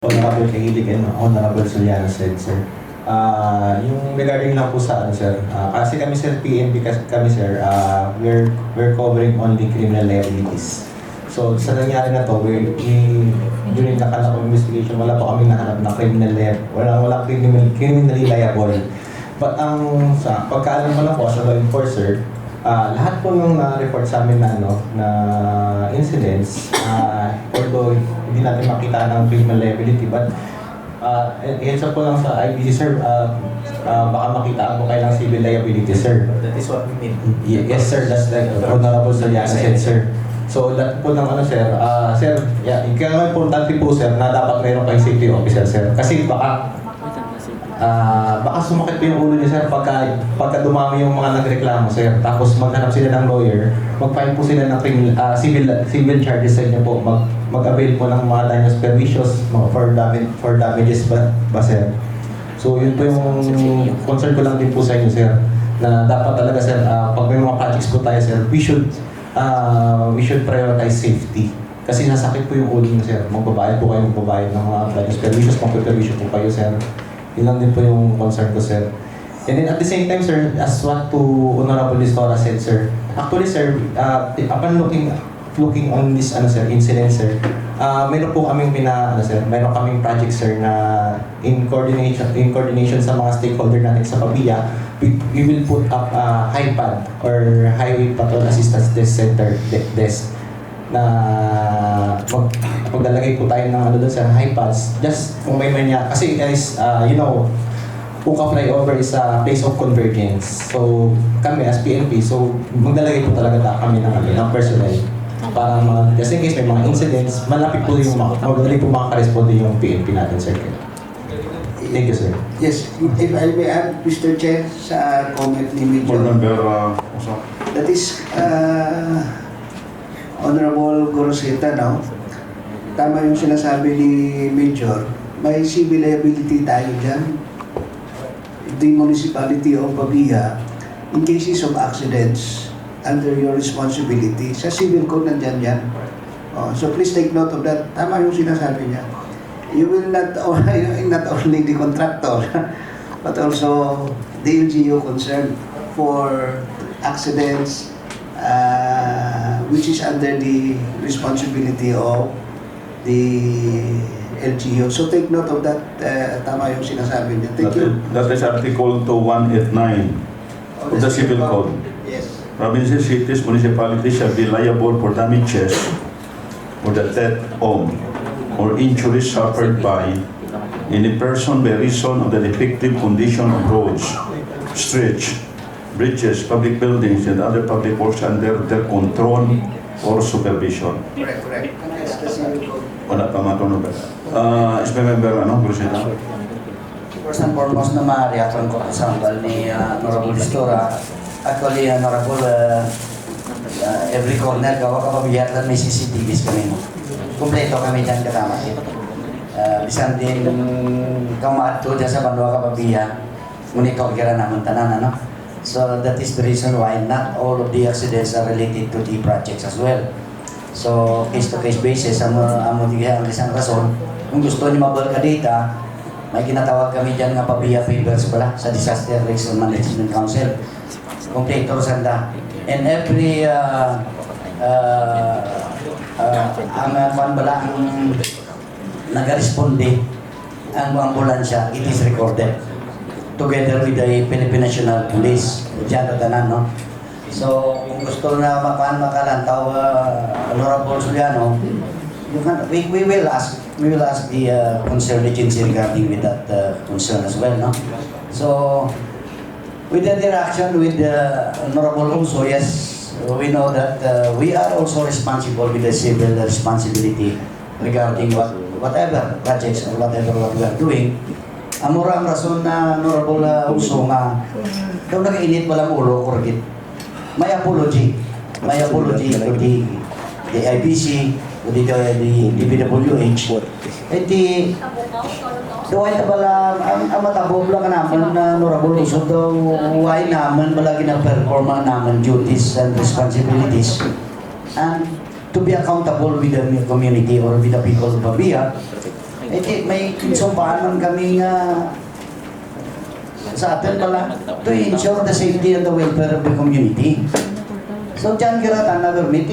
Honorable Kahilig and Honorable Soliano said, sir. Yung regarding lang po sa ano, sir, kasi kami sir, PNP kami sir, we're covering only criminal liabilities. So sa nangyari na to, during the kind of investigation, wala pa kami nahanap na wala criminally liable. But sa pagkaalam ko na po sa law enforcer, lahat po ng report sa amin na na incidents, although hindi natin makita ng criminal liability, but heads up po lang sa IBC, sir, baka makita ako kailang civil liability, sir. That is what we mean. Yes, sir, that's like Honorable Soliano said, sir. So, that po ng sir, sir, kaya importante po, sir, na dapat mayroon kayong safety officer, sir. Kasi baka sumakit po yung ulo niya, sir, pagka dumami yung mga nagreklamo, sir. Tapos maghanap sila ng lawyer, mag-file po sila ng civil charges sa inyo po, mag-avail po ng mga damages pervicious for damages ba, sir? So, yun po yung concern ko lang din po sa inyo, sir, na dapat talaga, sir, pag may mga projects po tayo, sir, we should prioritize safety. Kasi nasakit po yung ulo niyo, sir. Magbabayad po ng mga damages pervicious, magpe-pervicious po kayo, sir. Yun lang din po yung concern ko, sir. And then at the same time, sir, as what to Honorable Listora said, sir, actually, sir, upon looking on this sir, incident, sir, meron po kaming meron kaming project, sir, na in coordination sa mga stakeholder natin sa PABIA, we will put up a HIPAD or Highway Patrol Assistance Desk na maglalagay po tayo ng doon sa HIPADs, just kung may manya, kasi guys, Puka Flyover is a place of convergence. So, kami as PNP, so maglalagay po talaga kami ng personnel para just in case may mga incidents, malapit po yung magdali po makaka-responde yung PNP natin, sir. Thank you, sir. Yes, if I may add, Mr. Chair, sa comment ni Major. Board member, That is, Honorable Goroseta, no? Tama yung sinasabi ni Major, may civil liability tayo dyan. The municipality of PABIA, in cases of accidents, under your responsibility, sa civil code nandyan yan. So please take note of that. Tama yung sinasabi niya. You will not only the contractor, but also the LGU concerned for accidents, which is under the responsibility of the LGU. So take note of that. Tama yung sinasabi niya. Thank you. that is Article 2189 of the Civil Code. Yes. Provinces, cities, municipalities shall be liable for damages for the death of or injuries suffered by any person by reason of the defective condition of roads, streets, bridges, public buildings, and other public works under their control or supervision. Correct. That's the civil code. Wala pa matunog. Member, Groseta? First and foremost na ma-reaction ko sa hanggal ni Honorable Listora. Actually, Honorable, every corner, kapabiyatan may CCTVs kami. Kompleto kami dyan kasama. Bisan din kamato dyan sa Bandua Kapabiya, monitor kira naman tanan, ano? So that is the reason why not all of the accidents are related to the projects as well. So case-to-case basis, ang isang rason, kung gusto niyo mabal ka data, may ginatawag kami dyan nga PABIA papers pala sa Disaster Risk Management Council. Kompleto sanda. And every ang nag-responde ang ambulansya, it is recorded together with the Philippine National Police. Diyan tanan, no? So, kung gusto na makalantaw, Honorable Soliano, we will ask the concerned agency regarding with that concern as well, no? So, with the interaction with the Honorable also, yes, we know that we are also responsible with the civil responsibility regarding whatever projects or whatever what we are doing. Ang murang rason na Honorable Uso nga, kung nag-init walang ulo, korgit. May apology to the IBC, to the DPWH. At Duway na pala, ang matabog lang naman na Honorable Uso daw, why naman pala gina-perform naman duties and responsibilities. And to be accountable with the community or with the people of PABIA, may kinsumpaan man kami nga sa atin pala to ensure the safety and the welfare of the community. So dyan kiratan na permit,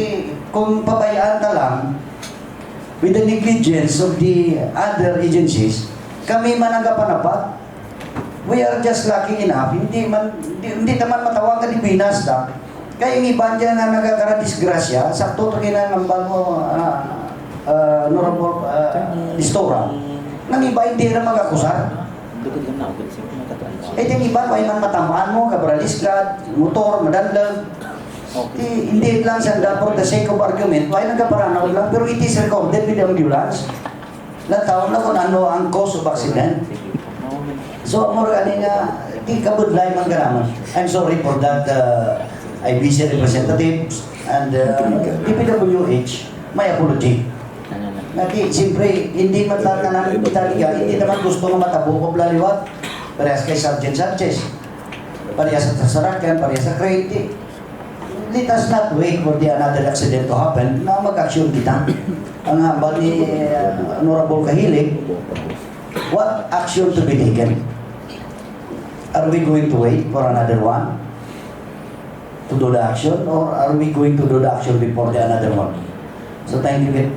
kung pabayaan ka lang with the negligence of the other agencies, kami man ang kapanapat. We are just lucky enough, hindi naman matawagan ni Pinas na. Kaya yung iba dyan na nagkakaradisgrasya, sakto to kinangambal mo, Honorable Distora, nang iba hindi na mag-akusar. Yung iba, may man matamaan mo, kabralisgrad, motor, madandang. Hindi lang siya for the sake of argument, may nagkaparanaw lang, pero it is recorded with the ambulance. Nataon na kung ano ang cause of accident. So, more kanina, di kabudlay man ganaman. I'm sorry for that, IBC representatives and DPWH, my apology. Nati, siyempre, hindi man lahat na namin italiga, hindi naman gusto nga matabukog laliwat. Parehas kay Sergeant Sanchez, parehas sa Sarakan, parehas sa Crete. Let us not wait for the another accident to happen na mag-action kita. Ang hambal ni Honorable Kahilig, what action to be taken? Are we going to wait for another one to do the action, or are we going to do the action before the another one? So thank you.